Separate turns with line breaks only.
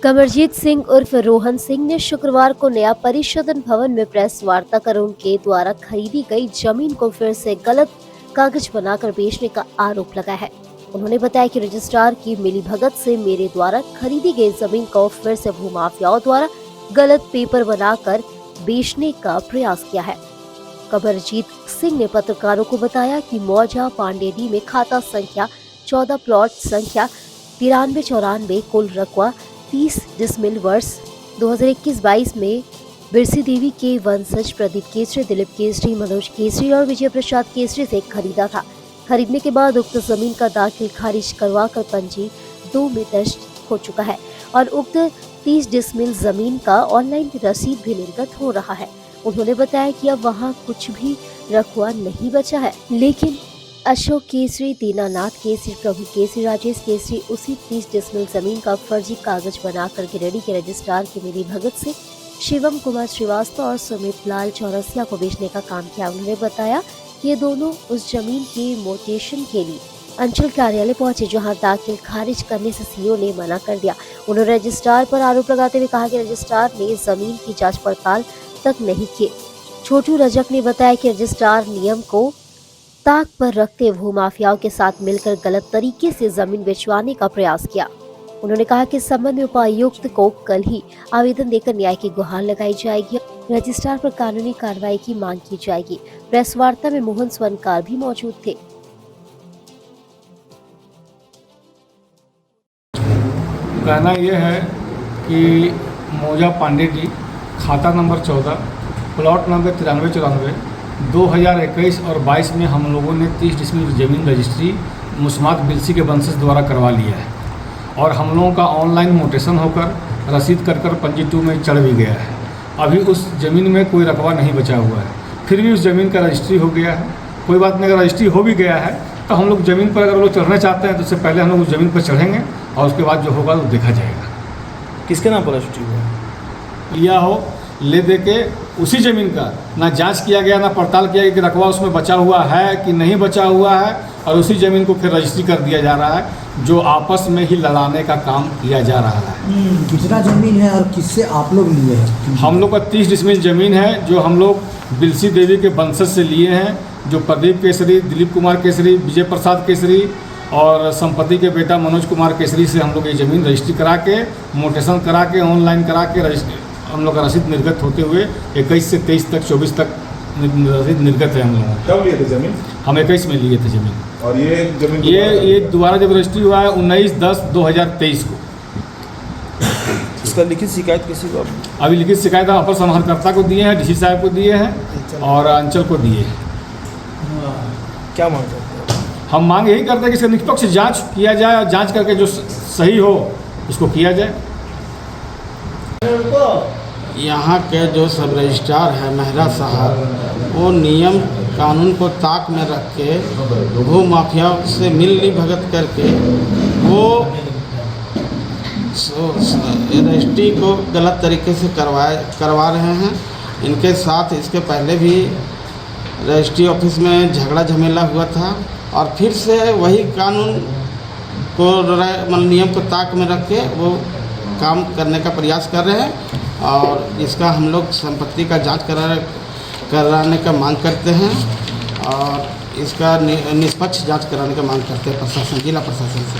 कमरजीत सिंह उर्फ रोहन सिंह ने शुक्रवार को नया परिशोधन भवन में प्रेस वार्ता कर उनके द्वारा खरीदी गई जमीन को फिर से गलत कागज बनाकर बेचने का आरोप लगाया है। उन्होंने बताया कि रजिस्ट्रार की मिलीभगत से मेरे द्वारा खरीदी गई जमीन को फिर से भूमाफियाओं द्वारा गलत पेपर बनाकर बेचने का प्रयास किया है। कमरजीत सिंह ने पत्रकारों को बताया कि मौजा पांडेडी में खाता संख्या 14 प्लॉट संख्या 9394 कुल रकबा 30 डिसमिल वर्ष 2021-22 में बिरसी देवी के वंशज प्रदीप केसरी, दिलीप केसरी, मनोज केसरी और विजय प्रसाद केसरी से खरीदा था। खरीदने के बाद उक्त जमीन का दाखिल खारिज करवाकर पंजी 2 में दर्ज हो चुका है और उक्त 30 डिसमिल जमीन का ऑनलाइन रसीद भी निर्गत हो रहा है। उन्होंने बताया कि अब वहां कुछ भी रकबा नहीं बचा है, लेकिन अशोक केसरी, दीनानाथ केसरी, प्रभु केसरी, राजेश केसरी उसी 30 डिसमिल जमीन का फर्जी कागज बनाकर गिरिडीह के रजिस्ट्रार की मिलीभगत से शिवम कुमार श्रीवास्तव और सुमित लाल चौरसिया को बेचने का काम किया। उन्होंने बताया कि ये दोनों उस जमीन के मोटेशन के लिए अंचल कार्यालय पहुंचे, जहां दाखिल खारिज करने से सीओ ने मना कर दिया। उन्होंने रजिस्ट्रार पर आरोप लगाते हुए कहा कि रजिस्ट्रार ने जमीन की जाँच पड़ताल तक नहीं किए। छोटू रजक ने बताया कि रजिस्ट्रार नियम को ताक पर रखते भूमाफियाओं के साथ मिलकर गलत तरीके से जमीन बेचवाने का प्रयास किया। उन्होंने कहा कि इस संबंध में उपायुक्त को कल ही आवेदन देकर न्याय की गुहार लगाई जाएगी। रजिस्ट्रार पर कानूनी कार्रवाई की मांग की जाएगी। प्रेस वार्ता में मोहन स्वर्णकार भी मौजूद थे।
कहना यह है कि मौजा पांडेडी खाता नंबर 14 प्लॉट नंबर 9394 2021 और 22 में हम लोगों ने 30 डिसमिल जमीन रजिस्ट्री मुस्मात बिलसी के वंशज द्वारा करवा लिया है और हम लोगों का ऑनलाइन मोटेशन होकर रसीद कर पंजी 2 में चढ़ भी गया है। अभी उस ज़मीन में कोई रकबा नहीं बचा हुआ है, फिर भी उस ज़मीन का रजिस्ट्री हो गया है। कोई बात नहीं, अगर रजिस्ट्री हो भी गया है तो हम लोग ज़मीन पर अगर लोग चढ़ना चाहते हैं तो उससे पहले हम लोग उस ज़मीन पर चढ़ेंगे और उसके बाद जो होगा वो देखा जाएगा।
किसके नाम पर रजिस्ट्री हुआ
या हो ले दे के उसी ज़मीन का ना जांच किया गया ना पड़ताल किया गया कि रकबा उसमें बचा हुआ है कि नहीं बचा हुआ है, और उसी ज़मीन को फिर रजिस्ट्री कर दिया जा रहा है, जो आपस में ही लड़ाने का काम किया जा रहा है।
कितना ज़मीन है और किससे आप लोग लिए हैं?
हम लोग का 30 डिसमिल ज़मीन है जो हम लोग बिलसी देवी के वंशज से लिए हैं, जो प्रदीप केसरी, दिलीप कुमार केसरी, विजय प्रसाद केसरी और संपत्ति के बेटा मनोज कुमार केसरी से हम लोग ये ज़मीन रजिस्ट्री करा के मोटेशन करा के ऑनलाइन करा के रजिस्ट्री हम लोग का रसीद निर्गत होते हुए 21 से 23 तक 24 तक रसीद निर्गत है। हम लोगों
कब लिए थे ज़मीन?
हम 21 में लिए थे ज़मीन।
और ये ज़मीन
ये दोबारा जब रजिस्ट्री हुआ है 19/10/2023 को।
इसका लिखित शिकायत किसी को?
अभी लिखित शिकायत अपर समाहर्ता को दिए हैं, डीसी साहब को दिए हैं और अंचल को दिए हैं।
क्या मांग करते हैं?
हम मांग यही करते हैं कि इसका निष्पक्ष जांच किया जाए और जांच करके जो सही हो उसको किया जाए।
यहाँ के जो सब रजिस्ट्रार है मेहरा साहब, वो नियम कानून को ताक में रख के भू माफिया से मिली भगत करके वो रजिस्ट्री को गलत तरीके से करवा रहे हैं। इनके साथ इसके पहले भी रजिस्ट्री ऑफिस में झगड़ा झमेला हुआ था और फिर से वही कानून को नियम को ताक में रख के वो काम करने का प्रयास कर रहे हैं और इसका हम लोग संपत्ति का जांच कराने का मांग करते हैं और इसका निष्पक्ष जांच कराने का मांग करते हैं प्रशासन, जिला प्रशासन से।